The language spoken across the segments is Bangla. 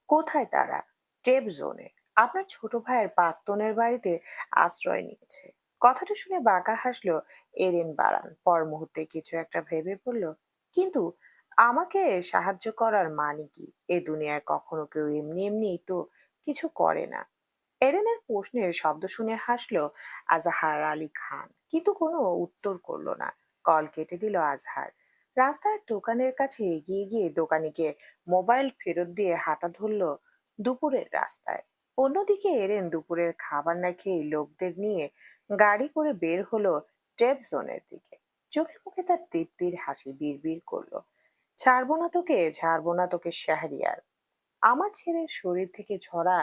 কোথায় তারা? টেপ জোনে। আপনার ছোট ভাইয়ের প্রাক্তনের বাড়িতে আশ্রয় নিয়েছে। কথাটা শুনে বাঁকা হাসলো এরেন বারান। পর মুহূর্তে কিছু একটা ভেবে বলল, কিন্তু আমাকে সাহায্য করার মানে কি? এ দুনিয়ায় কখনো কেউ এমনি এমনি তো কিছু করে না। এরেনের প্রশ্নের শব্দ শুনে হাসলো আজহার আলী খান, কিন্তু কোনো উত্তর করলো না। কল কেটে দিল আজহার। রাস্তার দোকানের কাছে এগিয়ে গিয়ে দোকানিকে মোবাইল ফেরত দিয়ে হাঁটা ধরলো দুপুরের রাস্তায়। অন্যদিকে এরেন দুপুরের খাবার না খেয়ে লোকদের নিয়ে গাড়ি করে বের হলো ট্রেপ জোনের দিকে। চোখে মুখে তার তৃপ্তির হাসি। বিড়বিড় করলো, ছাড়বো না তোকে, ছাড়বো না তোকে শাহরিয়ার। আমার ছেলের শরীর থেকে ঝরা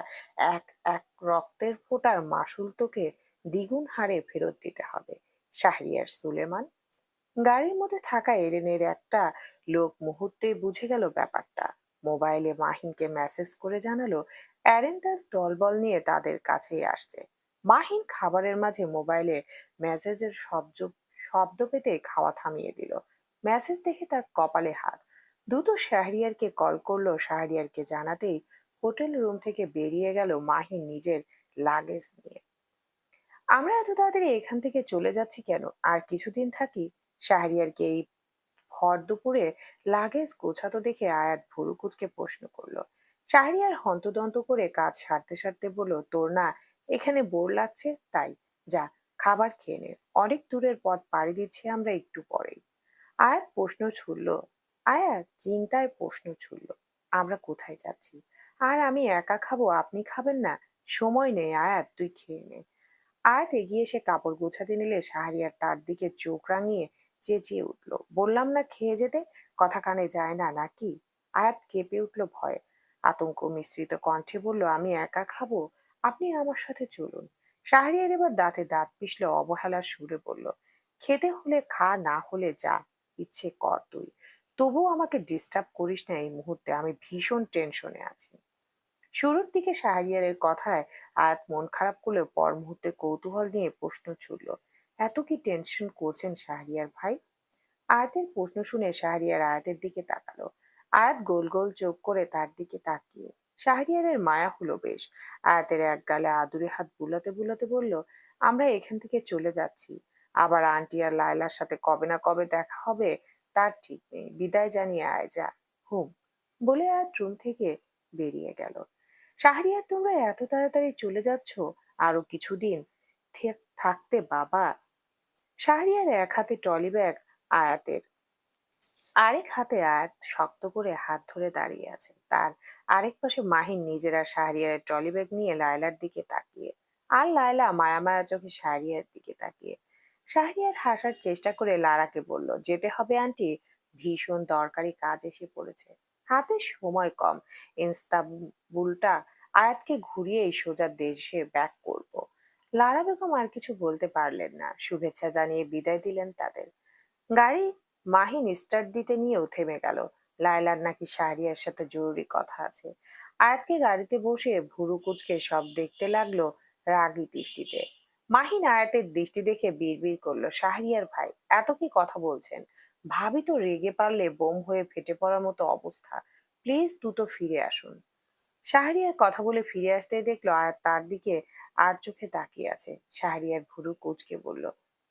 এক এক রক্তের ফোঁটার মাসুল তোকে দ্বিগুণ হারে ফেরত দিতে হবে, শাহরিয়ার সুলেমান। গাড়ির মধ্যে থাকা এরেনের একটা লোক মুহূর্তেই বুঝে গেল ব্যাপারটা। মোবাইলে মাহিনকে মেসেজ করে জানালো এরেন তার দলবল নিয়ে তাদের কাছেই আসছে। মাহিন খাবারের মাঝে মোবাইলে মেসেজের শব্দ শব্দ পেতে খাওয়া থামিয়ে দিল। মেসেজ দেখে তার কপালে হাত। দ্রুত শাহরিয়ারকে কল করলো। শাহরিয়ারকে জানাতেই হোটেল রুম থেকে বেরিয়ে গেল মাহিন নিজের লাগেজ নিয়ে। আমরা এত তাড়াতাড়ি এখান থেকে চলে যাচ্ছি কেন? আর কিছুদিন থাকি। শাহরিয়ারকে এই ভর দুপুরে লাগেজ গোছাতো দেখে আয়াত ভুরু কুঁচকে প্রশ্ন করলো। শাহরিয়ার হন্তদন্ত করে কাজ সারতে সারতে বলল, তোর না এখানে বোর লাগছে? তাই যা, খাবার খেয়ে নে। অনেক দূরের পথ পাড়ি দিচ্ছি আমরা একটু পরেই। আয়াত প্রশ্ন ছুড়ল। আয়াত চিন্তায় প্রশ্ন ছুড়ল, আমরা কোথায় যাচ্ছি? আর আমি একা খাবো? আপনি খাবেন না? সময় নেই আয়াত, তুই খেয়ে নে। আয়াত এগিয়ে এসে কাপড় গোছাতে নিলে শাহরিয়ার তার দিকে চোখ রাঙিয়ে চেঁচিয়ে উঠল, বললাম না খেয়ে যেতে, কথা কানে যায় না নাকি? আয়াত কেঁপে উঠল ভয়ে। আতঙ্ক মিশ্রিত কণ্ঠে বলল, আমি একা খাবো? আপনি আমার সাথে চলুন। শাহরিয়ার এবার দাঁতে দাঁত পিষল, অবহেলার সুরে বলল, খেতে হলে খা, না হলে যা, ইচ্ছে কর তুই। তবুও আমাকে ডিস্টার্ব করিস না এই মুহূর্তে, আমি ভীষণ টেনশনে আছি। শুরুর দিকে শাহরিয়ারের কথায় আয়াত মন খারাপ করলেও পর মুহূর্তে কৌতূহল নিয়ে প্রশ্ন ছুড়ল, এত কি টেনশন করছেন শাহরিয়ার ভাই? আয়াতের প্রশ্ন শুনে শাহরিয়ার আয়াতের দিকে তাকালো। আয়াত গোল গোল চোখ করে তার দিকে তাকিয়ে। শাহরিয়ারের মায়া হলো বেশ। আয়াতের এক গালে আদুরে হাত বুলাতে বুলাতে বলল, আমরা এখান থেকে চলে যাচ্ছি। আবার আন্টি আর লায়লার সাথে কবে না কবে দেখা হবে তার ঠিক নেই। বিদায় জানিয়ে আয় যা। হুম। বলে আয়াত রুম থেকে বেরিয়ে গেল। শাহরিয়ার, তোমরা এত তাড়াতাড়ি চলে যাচ্ছ? আরো কিছুদিন থাকতে বাবা। শাহরিয়ার এক হাতে ট্রলি ব্যাগ আয়াতের, আরেক হাতে আয়াত শক্ত করে হাত ধরে দাঁড়িয়ে আছে। তার আরেক পাশে মাহিন নিজেরা শাহরিয়ারের ট্রলি ব্যাগ নিয়ে লায়লার দিকে তাকিয়ে। আর লায়লা মায়া মায়া চোখে শাহরিয়ার দিকে তাকিয়ে। শাহরিয়ার হাসার চেষ্টা করে লারাকে বলল, যেতে হবে আন্টি, ভীষণ দরকারি কাজ এসে পড়েছে, হাতে সময় কম। ইস্তাম্বুলটা আয়াতকে ঘুরিয়েই সোজা দেশে ব্যাক করব। লারা বেগম আর কিছু বলতে পারলেন না, শুভেচ্ছা জানিয়ে বিদায় দিলেন তাদের। গাড়ি মাহিন স্টার্ট দিতে নিয়েও থেমে গেল। লায়লার নাকি শাহরিয়ার সাথে জরুরি কথা আছে। আয়াতকে গাড়িতে বসে ভুরু কুচকে সব দেখতে লাগলো রাগী দৃষ্টিতে। মাহিন আয়াতের দৃষ্টি দেখে বিড়বিড় করলো, শাহরিয়ার ভাই, এত কি কথা বলছেন? ভাবি তো রেগে পারলে বোম হয়ে ফেটে পড়ার মতো অবস্থা। প্লিজ দ্রুত ফিরে আসুন। শাহরিয়ার কথা বলে ফিরে আসতেই দেখলো আয়াত তার দিকে আর চোখে তাকিয়ে আছে। শাহরিয়ার ভুরু কুঁচকে বলল,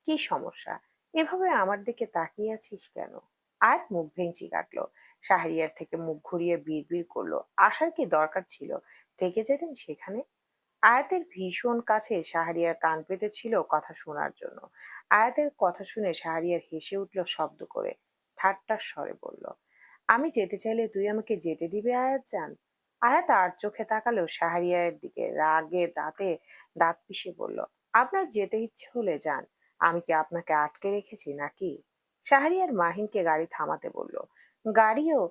কি সমস্যা? এভাবে আমার দিকে তাকিয়ে আছিস কেন? আয়াত মুখ ভেঙচি কাটলো। শাহরিয়ার থেকে মুখ ঘুরিয়ে বিড়বিড় করলো, আসার কি দরকার ছিল? থেকে যেতেন সেখানে। আয়াতের ভীষণ কাছে শাহরিয়ার কান পেতে ছিল কথা শোনার জন্য। আয়াতের কথা শুনে শাহরিয়ার হেসে উঠল শব্দ করে। ঠাট্টার স্বরে বলল, আমি যেতে চাইলে তুই আমাকে যেতে দিবে আয়াত জান? আয়াত আর চোখে তাকালো শাহরিয়ারের দিকে, রাগে দাঁতে দাঁত পিষে বলল, আপনার যেতে ইচ্ছে হলে যান, আমি কি আপনাকে আটকে রেখেছি নাকি? শাহরিয়ার মাহিনকে গাড়ি থামাতে বলল। গাড়িও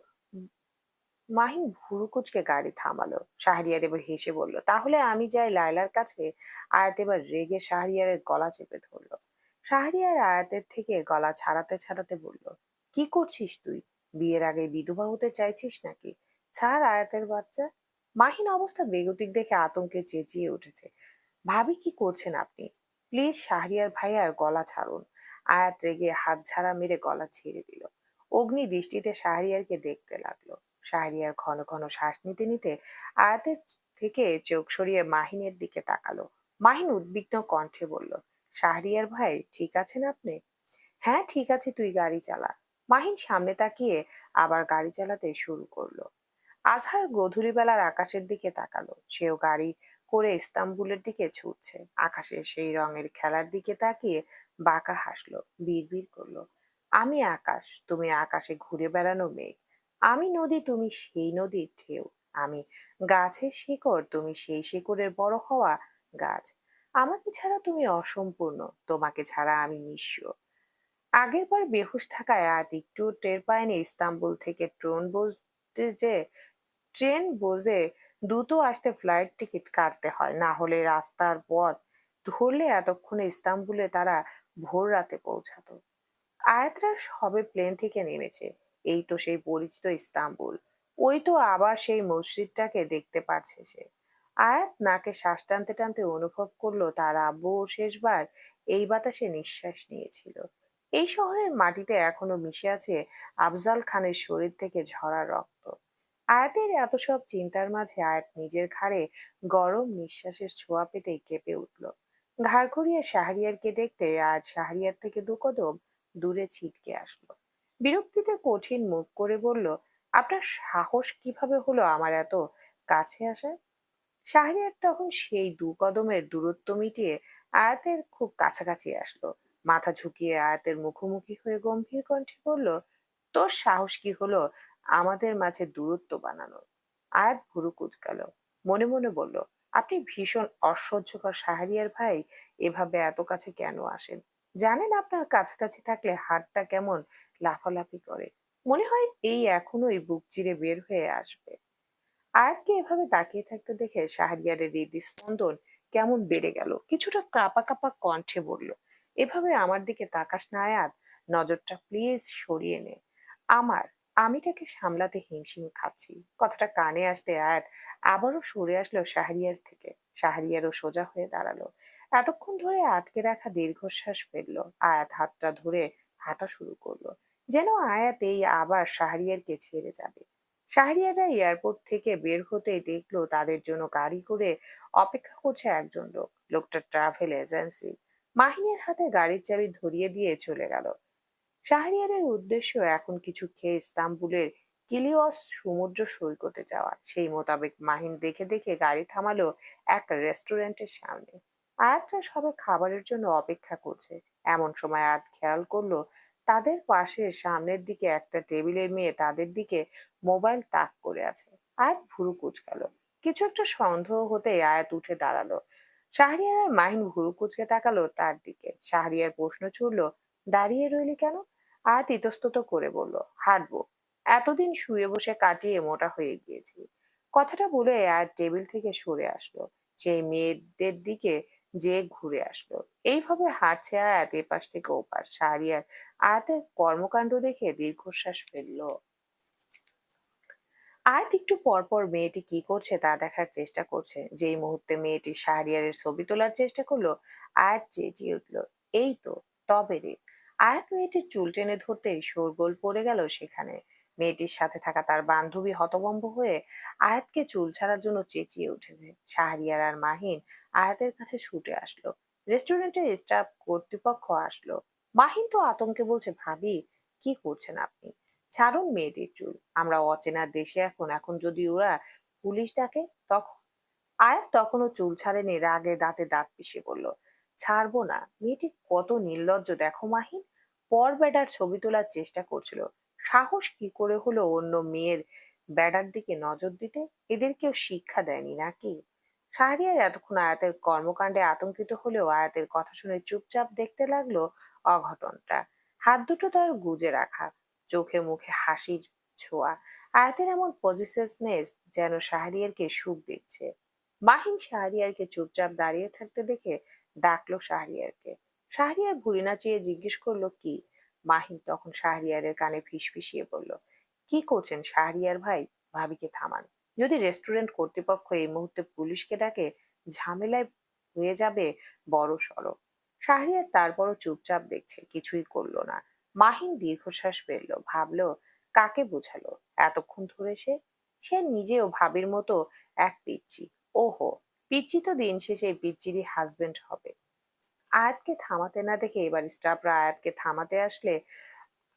মাহিন ভুরু কুচকে গাড়ি থামালো। শাহরিয়ার এবার হেসে বলল, তাহলে আমি যাই লায়লার কাছে। আয়াত এবার রেগে শাহরিয়ারের গলা চেপে ধরলো। শাহরিয়ার আয়াতের থেকে গলা ছাড়াতে ছাড়াতে বলল, কি করছিস তুই? বিয়ের আগে বিধবা হতে চাইছিস নাকি? ছাড় আয়াতের বাচ্চা। মাহিন অবস্থা বেগতিক দেখে আতঙ্কে চেঁচিয়ে উঠেছে, ভাবি কি করছেন আপনি? প্লিজ শাহরিয়ার ভাইয়ার গলা ছাড়ুন। আয়াত রেগে হাত ঝাড়া মেরে গলা ছেড়ে দিল। অগ্নি দৃষ্টিতে শাহরিয়ারকে দেখতে লাগলো। শাহরিয়ার ঘন ঘন শ্বাস নিতে নিতে আয়াতের থেকে চোখ সরিয়ে মাহিনের দিকে তাকালো। মাহিন উদ্বিগ্ন কণ্ঠে বলল, শাহরিয়ার ভাই ঠিক আছেন আপনি? হ্যাঁ ঠিক আছে, তুই গাড়ি চালা। মাহিন সামনে তাকিয়ে আবার গাড়ি চালাতে শুরু করলো। আজহার গধূলিবেলার আকাশের দিকে তাকালো। সেও গাড়ি করে ইস্তাম্বুলের দিকে ছুটছে। আকাশে সেই রঙের খেলার দিকে তাকিয়ে বাঁকা হাসলো, বিড়বিড় করলো, আমি আকাশ, তুমি আকাশে ঘুরে বেড়ানো মেঘ। আমি নদী, তুমি সেই নদীর ঢেউ। আমি গাছের শিকড়, তুমি সেই শিকড়ের বড় হওয়া গাছ। আমাকে ছাড়া তুমি অসম্পূর্ণ, তোমাকে ছাড়া আমি নিঃস্ব। আগের বার বেহুশ থাকায় আজ একটু টের পায়নি ইস্তাম্বুল থেকে ট্রেন বোঝে দ্রুত আসতে ফ্লাইট টিকিট কাটতে হয়, না হলে রাস্তার পথ ধরলে এতক্ষণে ইস্তাম্বুলে তারা ভোর রাতে পৌঁছাতো। আয়াতরা সবে প্লেন থেকে নেমেছে। এই তো সেই পরিচিত ইস্তাম্বুল। ওই তো আবার সেই মসজিদটাকে দেখতে পাচ্ছে সে। আয়াত নাকে শ্বাস টানতে টানতে অনুভব করলো তার আব্বু শেষবার এই বাতাসে নিঃশ্বাস নিয়েছিল। এই শহরের মাটিতে এখনো মিশে আছে আফজাল খানের শরীর থেকে ঝরা রক্ত। আয়াতের এত সব চিন্তার মাঝে আয়াত নিজের ঘাড়ে গরম নিঃশ্বাসের ছোঁয়া পেতেই কেঁপে উঠল। ঘাড় ঘুরিয়ে শাহরিয়ারকে দেখতে আজ শাহরিয়ার থেকে দু কদম দূরে ছিটকে আসলো। বিরক্তিতে কঠিন মুখ করে বলল, আপনার সাহস কিভাবে হলো আমার এত কাছে আসার? শাহরিয়ার তখন সেই দু কদমের দূরত্ব মিটিয়ে আয়াতের খুব কাছাকাছি আসলো। মাথা ঝুঁকিয়ে আয়াতের মুখোমুখি হয়ে গম্ভীর কণ্ঠে বলল, তোর সাহস কি হলো আমাদের মাঝে দূরত্ব বানানোর? আয়াত ভুরু কুঁচকাল, মনে মনে বলল, আপনি ভীষণ অসহ্যকর শাহরিয়ার ভাই। এভাবে এত কাছে কেন আসেন? জানেন আপনার কাছাকাছি থাকলে হাতটা কেমন লাফালাফি করে, মনে হয় এই এখনোই বুক চিরে বের হয়ে আসবে। আয়াতকে এভাবে তাকিয়ে থাকতে দেখে শাহরিয়ারের হৃদস্পন্দন কেমন বেড়ে গেল। কিছুটা কাঁপা কাঁপা কণ্ঠে বলল, এভাবে আমার দিকে তাকাস না আয়াত, নজরটা প্লিজ সরিয়ে নে। আমার আমিটাকে সামলাতে হিমশিম খাচ্ছি। কথাটা কানে আসতে আয়াত আবারও সরে আসলো শাহরিয়ার থেকে। শাহরিয়ারও সোজা হয়ে দাঁড়ালো। এতক্ষণ ধরে আটকে রাখা দীর্ঘশ্বাস ফেললো। আয়াত হাতটা ধরে হাঁটা শুরু করলো, যেন আয়াত এই আবার শাহরিয়ারকে ছেড়ে যাবে। শাহরিয়ারা এয়ারপোর্ট থেকে বের হতেই দেখলো তাদের জন্য গাড়ি করে অপেক্ষা করছে একজন লোক। লোকটা ট্রাভেল এজেন্সি। মাহিনের হাতে গাড়ির চাবি ধরিয়ে দিয়ে চলে গেল। শাহরিয়ারের উদ্দেশ্য এখন কিছু খেয়ে ইস্তাম্বুলের কিলিওস সমুদ্র সৈকতে যাওয়া। সেই মোতাবেক মাহিন দেখে দেখে গাড়ি থামালো এক রেস্টুরেন্টের সামনে। আয়াতরা সবে খাবারের জন্য অপেক্ষা করছে। এমন সময় আয়াত খেয়াল করলো তাদের পাশে সামনের দিকে একটা টেবিলের মেয়ে তাদের দিকে মোবাইল তাক করে আছে। আয়াত ভুরু কুঁচকালো। কিছু একটা সন্দেহ হতেই আয়াত উঠে দাঁড়ালো। শাহরিয়ার আর মাহিন ভুরু কুঁচকে তাকালো তার দিকে। শাহরিয়ার প্রশ্ন ছুড়ল, দাঁড়িয়ে রইলি কেন? আয়াত ইতস্তত করে বলল, হাঁটবো। এতদিন শুয়ে বসে কাটিয়ে মোটা হয়ে গিয়েছি। কথাটা বলে আয়াত টেবিল থেকে সরে আসলো। সেই মেয়েদের দিকে যে ঘুরে আসলো। এইভাবে হাঁটছে আয়াত এপাশ থেকে ওপাশ। শাহরিয়ার আয়াতের কর্মকাণ্ড দেখে দীর্ঘশ্বাস ফেললো। আয়াত একটু পর পর মেয়েটি কি করছে তা দেখার চেষ্টা করছে। যেই মুহূর্তে মেয়েটি শাহরিয়ারের ছবি তোলার চেষ্টা করলো, আয়াত চেঁচিয়ে উঠলো, এই তো, তবে রে। আয়াত মেয়েটির চুল টেনে ধরতেই শোরগোল পড়ে গেল সেখানে। মেয়েটির সাথে থাকা তার বান্ধবী হতভম্ব হয়ে আয়াতকে চুল ছাড়ার জন্য চেঁচিয়ে উঠেছে। শাহরিয়ার আর মাহিন আয়াতের কাছে ছুটে আসলো। রেস্টুরেন্টের স্টাফ কর্তৃপক্ষ আসলো। মাহিন তো আতঙ্কে বলছে, ভাবি কি করছেন আপনি? ছাড়ুন মেয়েটির চুল, আমরা অচেনা দেশে এখন, এখন যদি ওরা পুলিশ ডাকে তখন? আয়াত তখনও চুল ছাড়েনি, রাগে দাঁতে দাঁত পিষে বলল, ছাড়বো না। মেয়েটি কত নির্লজ্জ দেখো মাহিন, পর বেডার ছবি তোলার চেষ্টা করছিল। সাহস কি করে হলো অন্য মেয়ের বেডার দিকে নজর দিতে? এদের কেউ শিক্ষা দেয়নি নাকি? শাহরিয়ার এতক্ষণ আয়াতের কর্মকাণ্ডে আতঙ্কিত হলেও আয়াতের কথা শুনে চুপচাপ দেখতে লাগলো অঘটনটা। হাত দুটো তার গুজে রাখা, চোখে মুখে হাসির ছোঁয়া। আয়াতের এমন পজিটিভনেস যেন শাহরিয়ারকে সুখ দিচ্ছে। মাহিন শাহরিয়ারকে চুপচাপ দাঁড়িয়ে থাকতে দেখে ডাকলো শাহরিয়ারকে। শাহরিয়ার ভুঁড়ি নাচিয়ে জিজ্ঞেস করলো, কি? মাহিন তখন শাহরিয়ারের কানে ফিসফিসিয়ে বলল, কি করছেন শাহরিয়ার ভাই? ভাবিকে থামান। যদি রেস্টুরেন্ট কর্তৃপক্ষ এই মুহূর্তে পুলিশকে ডাকে, ঝামেলায় হয়ে যাবে বড় সড়ো। শাহরিয়ার তারপরও চুপচাপ দেখছে, কিছুই করলো না। মাহিন দীর্ঘশ্বাস ফেললো, ভাবলো কাকে বোঝালো এতক্ষণ ধরে সে? সে নিজেও ভাবির মতো এক পিচ্চি। ওহো, পিচ্চি তো দিন শেষে পিচ্চিরই হাজবেন্ড হবে। আয়াতকে থামাতে না দেখে এবার স্টাফরা আয়াতকে থামাতে আসলে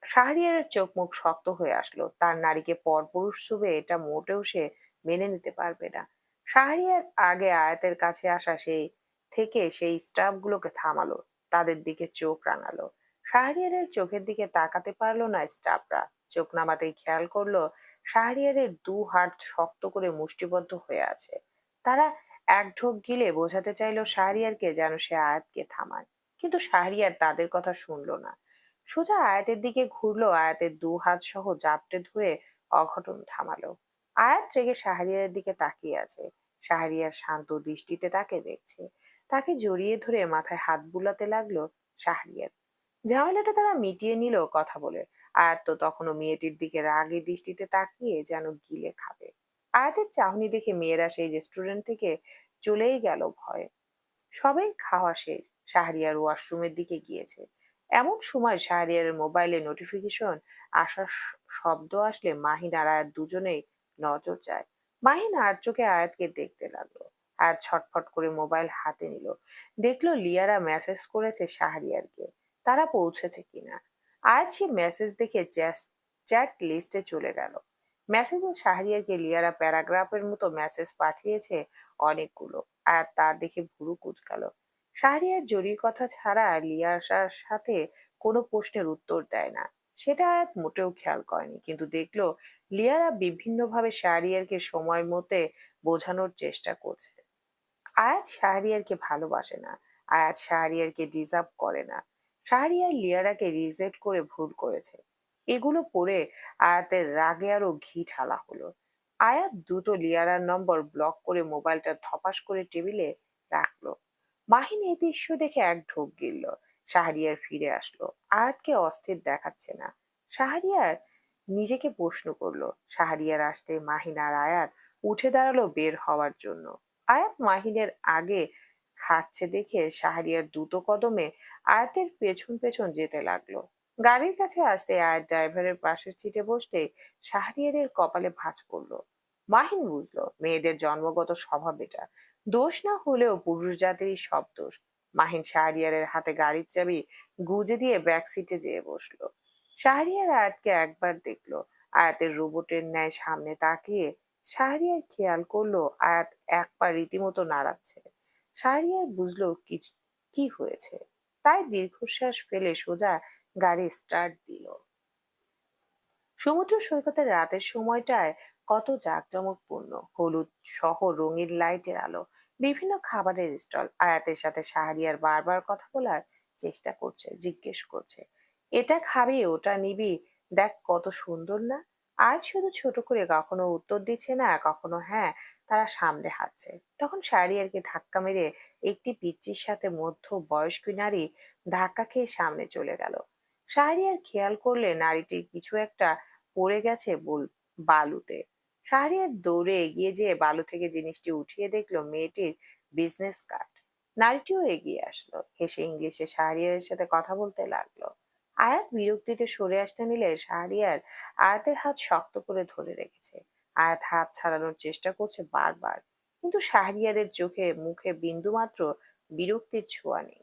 শাহরিয়ারের চোখ মুখ শক্ত হয়ে আসলো। তার নারীকে পরপুরুষ ছুবে এটা মোটেও সে মেনে নিতে পারবে না। শাহরিয়ার আগে আয়াতের কাছে আসা সেই থেকে সেই স্টাফ গুলোকে থামালো, তাদের দিকে চোখ রাঙালো। শাহরিয়ারের চোখের দিকে তাকাতে পারলো না স্টাফরা। চোখ নামাতেই খেয়াল করলো শাহরিয়ারের দু হাত শক্ত করে মুষ্টিবদ্ধ হয়ে আছে। তারা এক ঢোক গিলে বোঝাতে চাইলো শাহরিয়ারকে যেন সে আয়াতকে থামায়, কিন্তু শাহরিয়ার তাদের কথা শুনলো না। সোজা আয়াতের দিকে ঘুরলো, আয়াতের দু হাত সহ জাপটে ধরে অঘটন থামালো। আয়াত রেগে শাহরিয়ারের দিকে তাকিয়ে আছে। শাহরিয়ার শান্ত দৃষ্টিতে তাকে দেখছে। তাকে জড়িয়ে ধরে মাথায় হাত বুলাতে লাগলো শাহরিয়ার। ঝামেলাটা তারা মিটিয়ে নিল কথা বলে। আয়াত তো তখনও মেয়েটির দিকে রাগী দৃষ্টিতে তাকিয়ে যেন গিলে খাবে। আয়াতের চাহনি দেখে মেয়েরা সেই রেস্টুরেন্ট থেকে চলেই গেল ভয়ে। সবাই খাওয়া শেষ, শাহরিয়ার ওয়াশরুমের দিকে গিয়েছে। এমন সময় শাহরিয়ারের মোবাইলে নোটিফিকেশন আসার শব্দ আসলে মাহিন আর আয়াত দুজনেই নজর যায়। মাহিন আর চোখে আয়াতকে দেখতে লাগলো। আয়াত ছটফট করে মোবাইল হাতে নিল। দেখলো লিয়ারা মেসেজ করেছে শাহরিয়ারকে, তারা পৌঁছেছে কিনা। আয়াত সে মেসেজ দেখে চ্যাট লিস্টে চলে গেল। মেসেজে শাহরিয়ারকে লিয়ারা প্যারাগ্রাফের মতো মেসেজ পাঠিয়েছে অনেকগুলো। আর তা দেখে ভুরু কুঁচকালো। শাহরিয়ার জরির কথা ছাড়া লিয়াসার সাথে কোনো প্রশ্নের উত্তর দেয় না, সেটা আয়াত মোটেও খেয়াল করেনি, কিন্তু দেখলো লিয়ারা বিভিন্নভাবে শাহরিয়ারকে সময় মতে বোঝানোর চেষ্টা করছে। আয়াত শাহরিয়ারকে ভালোবাসে না, আয়াত শাহরিয়ারকে ডিজার্ভ করে না, শাহরিয়ার লিয়ারাকে রিজেক্ট করে ভুল করেছে। এগুলো পড়ে আয়াতের রাগে আরো ঘি ঢালা হলো। আয়াত দ্রুত লিয়ারার নম্বর ব্লক করে মোবাইলটা ধপাস করে টেবিলে রাখলো। মাহিন এই দৃশ্য দেখে এক ঢোক গিলল। শাহরিয়ার ফিরে আসলো, আয়াতকে অস্থির দেখাচ্ছে না। শাহরিয়ার নিজেকে প্রশ্ন করলো। শাহরিয়ার আসতে মাহিন আর আয়াত উঠে দাঁড়ালো বের হওয়ার জন্য। আয়াত মাহিনের আগে হাঁটছে দেখে শাহরিয়ার দ্রুত কদমে আয়াতের পেছন পেছন যেতে লাগলো। গাড়ির কাছে আসতে আয়াত ড্রাইভারের পাশের সিটে বসতে শাহরিয়ারের কপালে ভাঁজ পড়লো। মাহিন বুঝলো মেয়েদের জন্মগত স্বভাব এটা, দোষ না হলেও পুরুষ জাতিরই সব দোষ। মাহিন শাহরিয়ারের হাতে গাড়ির চাবি গুজে দিয়ে ব্যাক সিটে যেয়ে বসলো। শাহরিয়ার আয়াতকে একবার দেখলো, আয়াতের রোবটের ন্যায় সামনে তাকিয়ে। শাহরিয়ার খেয়াল করলো আয়াত এক পা রীতিমতো নাড়াচ্ছে। শাহরিয়ার বুঝলো কি হয়েছে, তাই দীর্ঘশ্বাস ফেলে সোজা গাড়ি স্টার্ট দিল। সমুদ্র সৈকতের রাতের সময়টায় কত জাঁকজমকপূর্ণ, হলুদ সহ রঙিন লাইটের আলো, বিভিন্ন খাবারের স্টল। আয়াতের সাথে শাহরিয়ার বারবার কথা বলার চেষ্টা করছে, জিজ্ঞেস করছে, এটা খাবি ওটা নিবি, দেখ কত সুন্দর না। আজ শুধু ছোট করে কখনো উত্তর দিচ্ছে না, কখনো হ্যাঁ। তারা সামনে হাঁটছে, তখন শাহরিয়ারকে ধাক্কা মেরে একটি পিচ্চির সাথে মধ্য বয়স্ক নারী ধাক্কা খেয়ে সামনে চলে গেল। শাহরিয়ার খেয়াল করলে নারীটির কিছু একটা পড়ে গেছে বালুতে। শাহরিয়ার দৌড়ে এগিয়ে যেয়ে বালু থেকে জিনিসটি উঠিয়ে দেখলো মেয়েটির বিজনেস কার্ড। নারীটিও এগিয়ে আসলো, হেসে ইংলিশে শাহরিয়ারের সাথে কথা বলতে লাগলো। আয়াত বিরক্তিতে সরে আসতে নিলে শাহরিয়ার আয়াতের হাত শক্ত করে ধরে রেখেছে। আয়াত হাত ছাড়ানোর চেষ্টা করছে বারবার, কিন্তু শাহরিয়ারের চোখে মুখে বিন্দুমাত্র বিরক্তির ছোঁয়া নেই।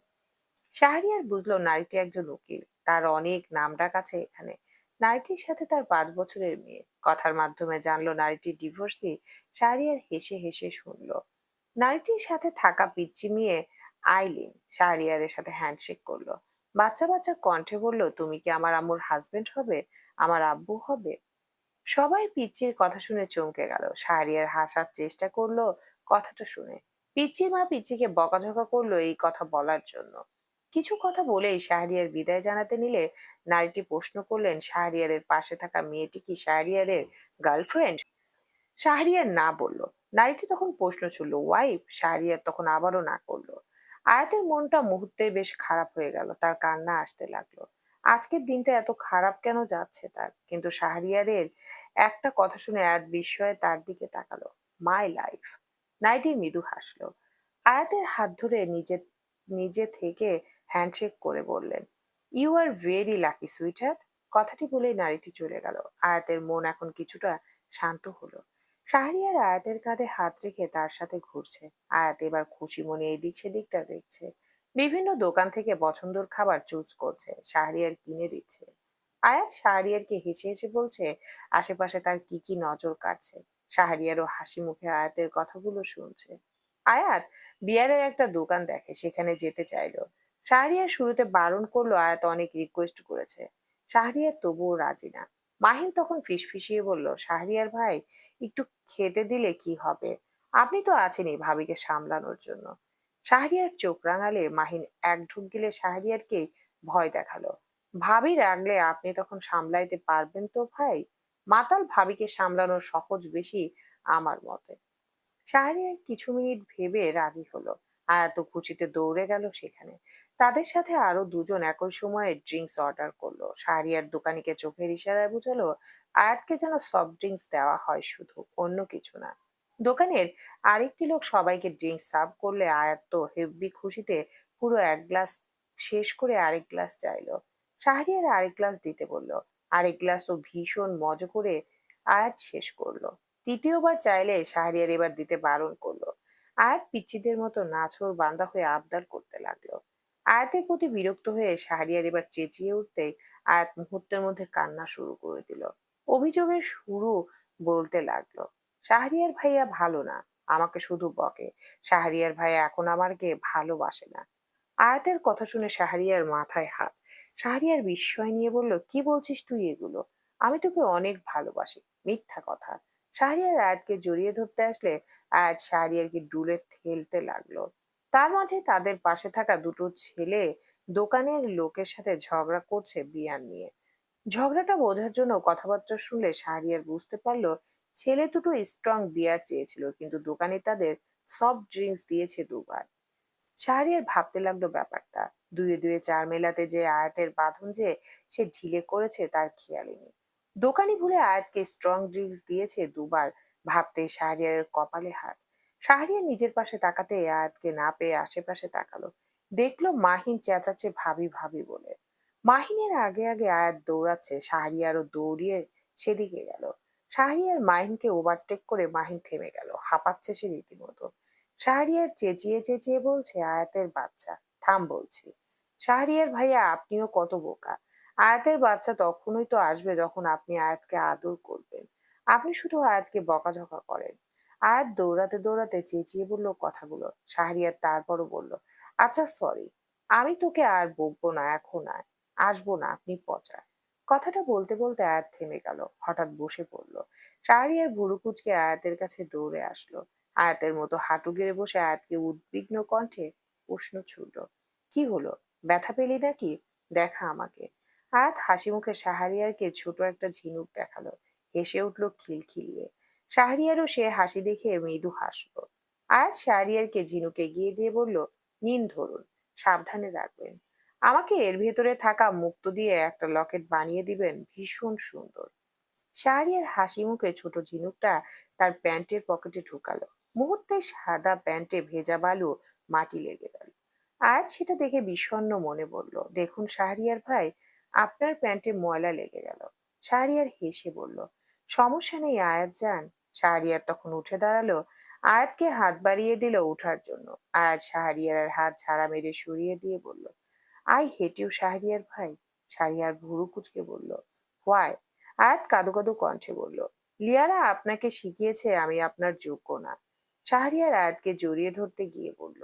শাহরিয়ার বুঝলো নারীটি একজন উকিল, তার অনেক নামডাক আছে এখানে। নারীটির সাথে তার 5 বছরের মেয়ে, কথার মাধ্যমে জানলো নারীটি ডিভোর্সি। শাহরিয়ার হেসে হেসে শুনলো। নারীটির সাথে থাকা পিচ্চি মেয়ে আইলিন শাহরিয়ারের সাথে হ্যান্ডশেক করলো। বাচ্চা বাচ্চা কণ্ঠে বলল, তুমি কি আমার আম্মুর হাজবেন্ড হবে, আমার আব্বু হবে। সবাই পিচ্চির কথা শুনে চমকে গেল। শাহরিয়ার হাসার চেষ্টা করলো কথাটা শুনে। পিচ্চির মা পিচ্চিকে বকাঝকা করলো এই কথা বলার জন্য। কিছু কথা বলেই শাহরিয়ার বিদায় জানাতে নিলে নারীটি প্রশ্ন করলেন, শাহরিয়ারের পাশে থাকা মেয়েটি কি শাহরিয়ারের গার্লফ্রেন্ড? শাহরিয়ার না বলল। নারীটি তখন প্রশ্ন ছুড়ল, ওয়াইফ? শাহরিয়ার তখন আবারও না করলো। আয়াতের মনটা মুহূর্তে বেশ খারাপ হয়ে গেল, তার কান্না আসতে লাগলো। আজকের দিনটা এত খারাপ কেন যাচ্ছে তার। কিন্তু শাহরিয়ারের একটা কথা শুনে আয়াত বিস্ময়ে তার দিকে তাকালো। My life. নাইটি মৃদু হাসলো। আয়াতের হাত ধরে নিজে নিজে থেকে হ্যান্ডশেক করে বললেন, you are very lucky sweetheart. কথাটি বলেই নারীটি চলে গেল। আয়াতের মন এখন কিছুটা শান্ত হলো। শাহরিয়ার আয়াতের কাঁধে হাত রেখে তার সাথে ঘুরছে। আয়াত এবার খুশি মনে এদিক সেদিকটা দেখছে। বিভিন্ন দোকান থেকে পছন্দের খাবার চুজ করছে, শাহরিয়ার কিনে দিচ্ছে। আয়াত শাহরিয়ারকে হেসে হেসে বলছে আশেপাশে তার কি কি নজর কাটছে। শাহরিয়ারও হাসি মুখে আয়াতের কথাগুলো শুনছে। আয়াত বিয়ারের একটা দোকান দেখে, সেখানে যেতে চাইলো। শাহরিয়ার শুরুতে বারণ করলো, আয়াত অনেক রিকোয়েস্ট করেছে। শাহরিয়ার তবুও রাজি না। মাহিন তখন ফিসফিসিয়ে বলল, শাহরিয়ার ভাই, একটু খেতে দিলে কি হবে? আপনি তো আছেনই ভাবিকে সামলানোর জন্য। শাহরিয়ার চোখ রাঙালে মাহিন এক ঢুক গিলে শাহরিয়ারকে ভয় দেখালো। ভাবি রাগলে আপনি তখন সামলাইতে পারবেন তো ভাই? মাতাল ভাবিকে সামলানো সহজ বেশি আমার মতে। শাহরিয়ার কিছু মিনিট ভেবে রাজি হলো। আয়াত খুশিতে দৌড়ে গেল সেখানে। তাদের সাথে আরো দুজন একই সময়ে ড্রিঙ্কস অর্ডার করলো। শাহরিয়ার দোকানিকে চোখের ইশারায় বুঝালো আয়াতকে যেন সফট ড্রিঙ্কস দেওয়া হয়, শুধু, অন্য কিছু না। দোকানের আরেকটি লোক সবাইকে ড্রিঙ্কস সার্ভ করলে আয়াত তো হেব্বি খুশিতে পুরো এক গ্লাস শেষ করে আরেক গ্লাস চাইলো। শাহরিয়ার আরেক গ্লাস দিতে বললো। আরেক গ্লাসও ভীষণ মজা করে আয়াত শেষ করলো। তৃতীয়বার চাইলে শাহরিয়ার এবার দিতে বারণ করলো। আয়াত পিচ্চিদের মতো নাছোড় বান্দা হয়ে আবদার করতে লাগলো। আয়াতের প্রতি বিরক্ত হয়ে শাহরিয়ার এবার চেঁচিয়ে উঠতেই আয়াত মুহূর্তের মধ্যে কান্না শুরু করে দিল। অভিযোগের শুরু বলতে লাগলো, শাহরিয়ার ভাইয়া ভালো না, আমাকে শুধু বকে। শাহরিয়ার ভাইয়া এখন আমাকে ভালোবাসে না। আয়াতের কথা শুনে শাহরিয়ার মাথায় হাত। শাহরিয়ার বিস্ময় নিয়ে বলল, কি বলছিস তুই এগুলো? আমি তোকে অনেক ভালোবাসি। মিথ্যা কথা। শাহরিয়ার আয়াতকে জড়িয়ে ধরতে আসলে আয়াত শাহরিয়ারকে ডুলে ঠেলতে লাগলো। তার মাঝে তাদের পাশে থাকা দুটো ছেলে দোকানের লোকের সাথে ঝগড়া করছে বিয়ার নিয়ে। ঝগড়াটা বোঝার জন্য কথাবার্তা শুনলে শাহরিয়ার বুঝতে পারলো ছেলে দুটো স্ট্রং বিয়ার চেয়েছিল, কিন্তু দোকানে তাদের সফট ড্রিঙ্কস দিয়েছে দুবার। শাহরিয়ার ভাবতে লাগলো ব্যাপারটা। দুয়ে দুয়ে চার মেলাতে যে আয়াতের বাঁধন যে সে ঢিলে করেছে তার খেয়ালই নেই। দোকানি ভুলে আয়াতকে স্ট্রং ড্রিঙ্কস দিয়েছে দুবার, ভাবতে শাহরিয়ারের কপালে হাত। শাহরিয়ার নিজের পাশে তাকাতে আয়াতকে না পেয়ে আশেপাশে তাকালো। দেখলো মাহিন চেঁচাচ্ছে ভাবি ভাবি বলে। মাহিনের আগে আগে আয়াত দৌড়াচ্ছে, শাহরিয়ারও দৌড়িয়ে সেদিকে গেল। শাহরিয়ার মাহিনকে ওভারটেক করে মাহিন থেমে গেল, হাঁপাচ্ছে সে রীতিমতো। শাহরিয়ার চেঁচিয়ে চেঁচিয়ে বলছে, আয়াতের বাচ্চা, থাম বলছি। শাহরিয়ার ভাইয়া, আপনিও কত বোকা। আয়াতের বাচ্চা তখনই তো আসবে যখন আপনি আয়াতকে আদর করবেন। আপনি শুধু আয়াতকে বকাঝকা করেন। আয়াত দৌড়াতে দৌড়াতে চেঁচিয়ে বলল কথাগুলো। শাহরিয়ার তারপরও বলল, আচ্ছা সরি, আমি তোকে আর বকবো না, এখন আর আসবো না, আপনি পচা। কথাটা বলতে বলতে আয়াত থেমে গেল, হঠাৎ বসে পড়লো। শাহরিয়ার ভুরু কুচকে আয়াতের কাছে দৌড়ে আসলো। আয়াতের মতো হাঁটু গেড়ে বসে আয়াতকে উদ্বিগ্ন কণ্ঠে প্রশ্ন ছুড়ল, কি হলো, ব্যথা পেলি নাকি? দেখা আমাকে। আয়াত হাসি মুখে শাহরিয়ারকে ছোট একটা ঝিনুক দেখালো। হেসে উঠলো খিলখিলিয়ে। শাহরিয়ারও সে হাসি দেখে মৃদু হাসলো। আয়াত শাহরিয়ারকে ঝিনুক এগিয়ে দিয়ে বলল, নিন ধরুন, সাবধানে রাখবেন। আমাকে এর ভেতরে থাকা মুক্তো দিয়ে একটা লকেট বানিয়ে দিবেন, ভীষণ সুন্দর। শাহরিয়ার হাসি মুখে ছোট ঝিনুকটা তার প্যান্টের পকেটে ঢুকালো। মুহূর্তে সাদা প্যান্টে ভেজা বালু মাটি লেগে গেল। আয়াত সেটা দেখে বিষণ্ণ মনে বলল, দেখুন শাহরিয়ার ভাই, আপনার প্যান্টে ময়লা লেগে গেল। শাহরিয়ার হেসে বলল, সমস্যা নেই আয়াত যান। শাহরিয়ার তখন উঠে দাঁড়ালো। আয়াতকে হাত বাড়িয়ে দিল উঠার জন্য। আয়াত শাহরিয়ারের হাত ঝাড়া মেরে সরিয়ে দিয়ে বলল, আই হেট ইউ শাহরিয়ার ভাই। শাহরিয়ার ভুরু কুচকে বলল, হোয়াই? আয়াত কাঁদো কাঁদো কণ্ঠে বলল, লিয়ারা আপনাকে শিখিয়েছে আমি আপনার যোগ্য না। শাহরিয়ার আয়াতকে জড়িয়ে ধরতে গিয়ে বলল,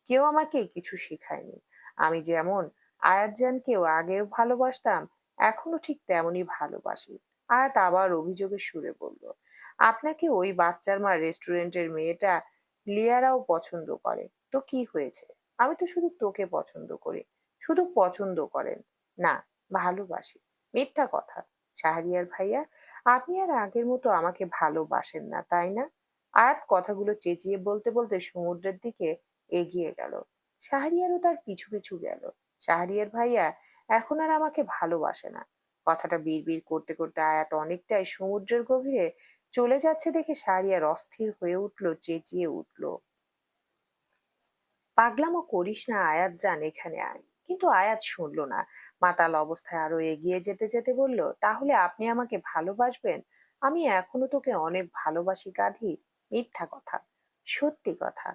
কেউ আমাকে কিছু শেখায়নি। আমি যেমন আয়াতজানকেও আগেও ভালোবাসতাম, এখনো ঠিক তেমনই ভালোবাসি। আয়াত আবার অভিযোগের সুরে বলল, আপনাকে ওই বাচ্চার মা রেস্টুরেন্টের মেয়েটা লিয়ারাও পছন্দ করে, তো কি হয়েছে? আমি তো শুধু তোকে পছন্দ করি। শুধু পছন্দ করেন না, ভালোবাসি। মিথ্যা কথা। শাহরিয়ার ভাইয়া, আপনি আর আগের মতো আমাকে ভালোবাসেন না, তাই না? আয়াত কথাগুলো চেঁচিয়ে বলতে বলতে সমুদ্রের দিকে এগিয়ে গেল। শাহরিয়ারও তার পিছু পিছু গেল। শাহরিয়ার ভাইয়া এখন আর আমাকে ভালোবাসে না। কথাটা বিড়বিড় করতে করতে আয়াত অনেকটাই সমুদ্রের গভীরে চলে যাচ্ছে দেখে শাহরিয়ার অস্থির হয়ে উঠল, চেঁচিয়ে উঠল, পাগলামো করিস না আয়াত জান, এখানে আয়। কিন্তু আয়াত শুনলো না। মাতাল অবস্থায় আরো এগিয়ে যেতে যেতে বলল, তাহলে আপনি আমাকে ভালোবাসবেন? আমি এখনো তোকে অনেক ভালোবাসি গাধি। মিথ্যা কথা, সত্যি কথা।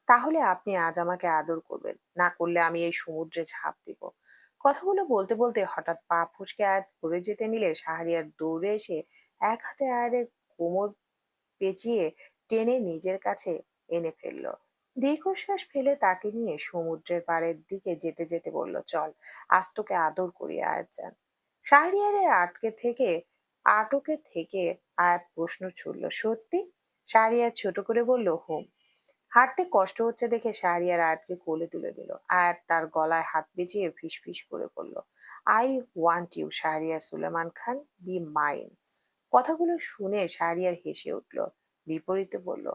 তাহলে আপনি আজ আমাকে আদর করবেন, না করলে আমি এই সমুদ্রে ঝাঁপ দিব। কথাগুলো বলতে বলতে হঠাৎ পা ফসকে আয়াত পড়ে যেতে নিলে শাহরিয়ার দৌড়ে এসে এক হাতে আয়ারের কোমর পেঁচিয়ে টেনে নিজের কাছে এনে ফেলল। দীর্ঘশ্বাস ফেলে তাকে নিয়ে সমুদ্রের পাড়ের দিকে যেতে যেতে বলল, চল, আজ তোকে আদর করি আয়াত জান। শাহরিয়ারের আটকে থেকে আয়াত প্রশ্ন ছুড়ল, সত্যি? শাহরিয়ার ছোট করে বলল, হুম। হাঁটতে কষ্ট হচ্ছে দেখে শাহরিয়ার আয়াতকে কোলে তুলে দিল। আয়াত তার গলায় হাত পেঁচিয়ে ফিসফিস করে বলল, I want you Shahriar Suleman Khan, be mine. কথাগুলো শুনে শাহরিয়ার হেসে উঠল, বিপরীতে বলল,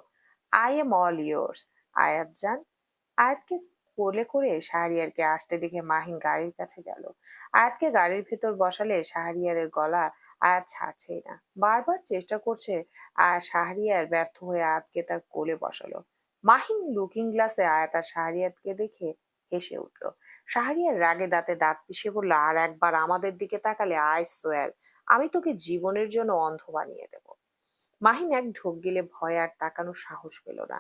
আই এম অল ইয়োর্স আয়াত জান। আয়াতকে কোলে করে শাহরিয়ারকে আসতে দেখে মাহিন গাড়ির কাছে গেল। আয়াতকে গাড়ির ভেতর বসালে শাহরিয়ারের গলা আয়াত ছাড়ছেই না, বারবার চেষ্টা করছে। আর শাহরিয়ার ব্যর্থ হয়ে আয়াতকে তার কোলে বসালো। মাহিন লুকিং গ্লাসে আয়াত আর শাহরিয়ারকে দেখে হেসে উঠল। শাহরিয়ার রাগে দাঁতে দাঁত পিষে বলল, আর একবার আমাদের দিকে তাকালে আই সোয়ার আমি তোকে জীবনের জন্য অন্ধ বানিয়ে দেব। মাহিন এক ঢোক গিলে ভয় আর তাকানোর সাহস পেল না।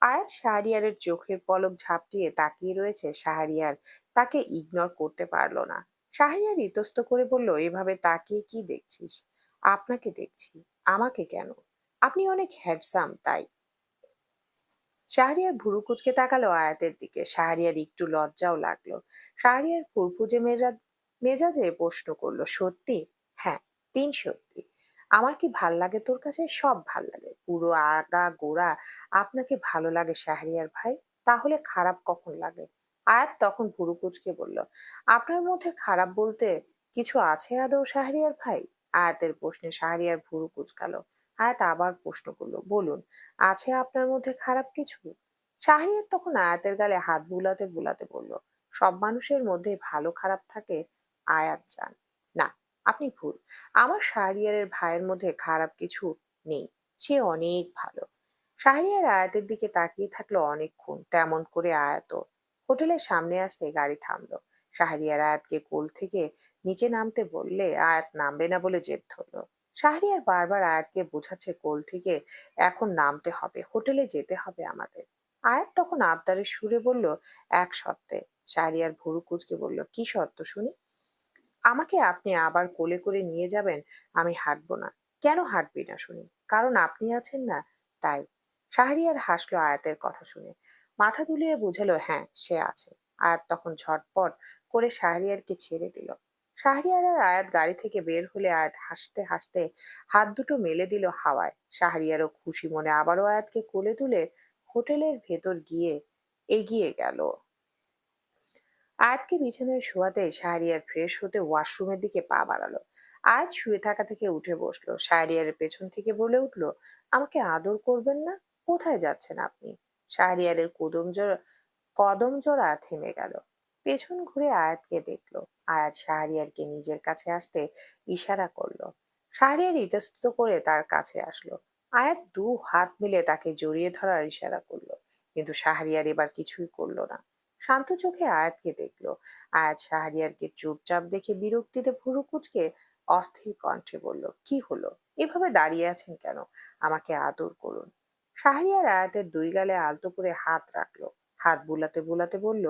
আয়াত শাহরিয়ারের চোখের পলক ঝাপটিয়ে তাকিয়ে রয়েছে। শাহরিয়ার তাকে ইগনোর করতে পারলো না। শাহরিয়ার ইতস্ত করে বলল, এভাবে তাকিয়ে কি দেখছিস? আপনাকে দেখছি। আমাকে কেন? আপনি অনেক হ্যান্ডসাম, তাই। শাহরিয়ার ভুরু কুঁচকে তাকালো আয়াতের দিকে। শাহরিয়ার একটু লজ্জাও লাগলো। শাহরিয়ার ফুরফুজে মেজাজে প্রশ্ন করলো, সত্যি? হ্যাঁ, তিন সত্যি। আমার কি ভাল লাগে তোর কাছে? সব ভাল লাগে, পুরো আগা গোড়া আপনাকে ভালো লাগে শাহরিয়ার ভাই। তাহলে খারাপ কখন লাগে? আয়াত তখন ভুরু কুঁচকে বলল, আপনার মধ্যে খারাপ বলতে কিছু আছে আদৌ শাহরিয়ার ভাই? আয়াতের প্রশ্নে শাহরিয়ার ভুরু কুঁচকালো। আয়াত আবার প্রশ্ন করলো, বলুন, আছে আপনার মধ্যে খারাপ কিছু? শাহরিয়ার তখন আয়াতের গালে হাত বুলাতে বুলাতে বলল, সব মানুষের মধ্যে ভালো খারাপ থাকে আয়াত জান। না, আপনি ভুল। আমার শাহরিয়ারের ভাইয়ের মধ্যে খারাপ কিছু নেই, সে অনেক ভালো। শাহরিয়ার আয়াতের দিকে তাকিয়ে থাকলো অনেকক্ষণ। তেমন করে আয়াতও হোটেলের সামনে আসতে গাড়ি থামলো। শাহরিয়ার আয়াতকে কোল থেকে নিচে নামতে বললে আয়াত নামবে না বলে জেদ ধরলো। শাহরিয়ার বারবার আয়াতকে বোঝাচ্ছে কোল থেকে এখন নামতে হবে, হোটেলে যেতে হবে আমাদের। আয়াত তখন আবদারের সুরে বলল, এক শর্তে। শাহরিয়ার ভুরু কুঁচকে বলল, কি শর্ত শুনি? আমাকে আপনি আবার কোলে করে নিয়ে যাবেন, আমি হাঁটবো না। কেন হাঁটবি না শুনি? কারণ আপনি আছেন না, তাই। শাহরিয়ার হাসলো আয়াতের কথা শুনে, মাথা দুলিয়ে বুঝালো, হ্যাঁ সে আছে। আয়াত তখন ঝটপট করে শাহরিয়ারকে ছেড়ে দিল। শাহরিয়ার আর আয়াত গাড়ি থেকে বের হলে আয়াত হাসতে হাসতে হাত দুটো মেলে দিল হাওয়ায়। শাহরিয়ারও খুশি মনে আবারও আয়াতকে কোলে তুলে হোটেলের ভেতর গিয়ে এগিয়ে গেল। আয়াতকে বিছানায় শোয়াতে শাহরিয়ার ফ্রেশ হতে ওয়াশরুমের দিকে পা বাড়ালো। আয়াত শুয়ে থাকা থেকে উঠে বসলো। শাহরিয়ারের পেছন থেকে বলে উঠলো, আমাকে আদর করবেন না? কোথায় যাচ্ছেন আপনি? শাহরিয়ারের কদম জোড়া থেমে গেল। পেছন ঘুরে আয়াতকে দেখলো। আয়াত শাহরিয়ারকে নিজের কাছে আসতে ইশারা করলো। শাহরিয়ার ইতস্তত করে তার কাছে আসলো। আয়াত দু হাত মিলে তাকে জড়িয়ে ধরার ইশারা করলো, কিন্তু শাহরিয়ার এবার কিছুই করলো না। শান্ত চোখে আয়াতকে দেখলো। আয়াত শাহরিয়ারকে চুপচাপ দেখে বিরক্তিতে ভুরু কুঁচকে অস্থির কণ্ঠে বলল, কি হলো? এভাবে দাঁড়িয়ে আছেন কেন? আমাকে আদর করুন। শাহরিয়ার আয়াতের দুই গালে আলতো করে হাত রাখলো। হাত বুলাতে বুলাতে বলল,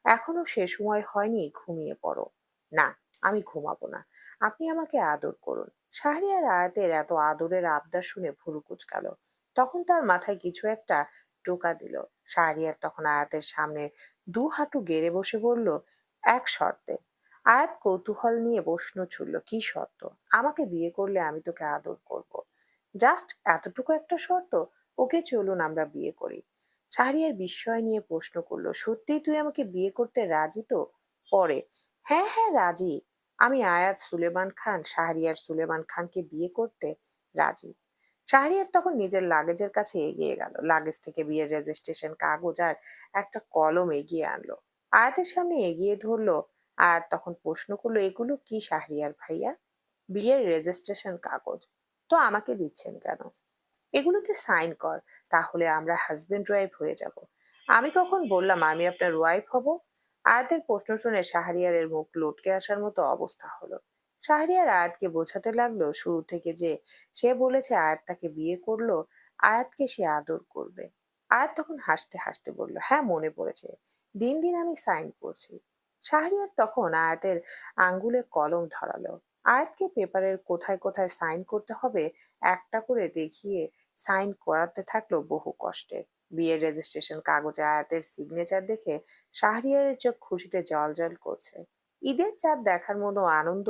এখনো সে সময় হয়নি, ঘুমিয়ে পড়ো। না, আমি ঘুমাবো না, আপনি আমাকে আদর করুন। শাহরিয়ার আয়াতের এত আদরের আবদার শুনে ভুরু কুঁচকালো। তখন তার মাথায় কিছু একটা টোকা দিল। শাহরিয়ার তখন আয়াতের সামনে দু হাঁটু গেড়ে বসে বলল, এক শর্তে। আয়াত কৌতূহল নিয়ে প্রশ্ন ছুড়ল, কি শর্ত? আমাকে বিয়ে করলে আমি তোকে আদর করব। জাস্ট এতটুকু একটা শর্ত? ওকে, চলুন আমরা বিয়ে করি। শাহরিয়ার বিস্ময় নিয়ে প্রশ্ন করলো, সত্যিই তুই আমাকে বিয়ে করতে রাজি তো? পরে, হ্যাঁ হ্যাঁ রাজি। আমি আয়াত সুলেমান খান শাহরিয়ার সুলেমান খানকে বিয়ে করতে রাজি। শাহরিয়ার তখন নিজের লাগেজের কাছে এগিয়ে গেল। লাগেজ থেকে বিয়ের রেজিস্ট্রেশন কাগজ আর একটা কলম এগিয়ে আনলো। আয়াতের সামনে এগিয়ে ধরলো। আয়াত তখন প্রশ্ন করলো, এগুলো কি শাহরিয়ার ভাইয়া? বিয়ের রেজিস্ট্রেশন কাগজ। তো আমাকে দিচ্ছেন কেন? এগুলোতে সাইন কর, তাহলে আমরা হাজবেন্ড ওয়াইফ হয়ে যাব। আমি কখন বললাম আমি আপনার ওয়াইফ হব? আয়াতের প্রশ্ন শুনে শাহরিয়ারের মুখ লটকে আসার মতো অবস্থা হলো। শাহরিয়ার আয়াতকে বোঝাতে লাগলো শুরু থেকে যে সে বলেছে আয়াত তাকে বিয়ে করলো, আয়াতকে সে আদর করবে। আয়াত তখন হাসতে হাসতে বলল, হ্যাঁ মনে পড়েছে, দিন দিন আমি সাইন করছি। শাহরিয়ার তখন আয়াতের আঙ্গুলে কলম ধরালো। আয়াতকে পেপারের কোথায় কোথায় সাইন করতে হবে একটা করে দেখিয়ে সাইন করাতে থাকলো বহু কষ্টে। বিয়ের রেজিস্ট্রেশন কাগজে আয়াতের সিগনেচার দেখে শাহরিয়ারের চোখ খুশিতে জ্বলজ্বল করছে। ঈদের চাঁদ দেখার মতো আনন্দ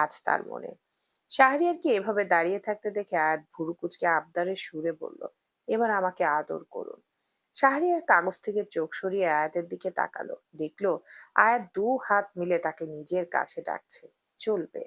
আজ তার মনে। শাহরিয়ারকে এভাবে দাঁড়িয়ে থাকতে দেখে আয়াত ভুরু কুচকে আবদারের সুরে বলল, এবার আমাকে আদর করুন। শাহরিয়ার কাগজ থেকে চোখ সরিয়ে আয়াতের দিকে তাকালো, দেখলো আয়াত দু হাত মিলে তাকে নিজের কাছে ডাকছে। চলবে।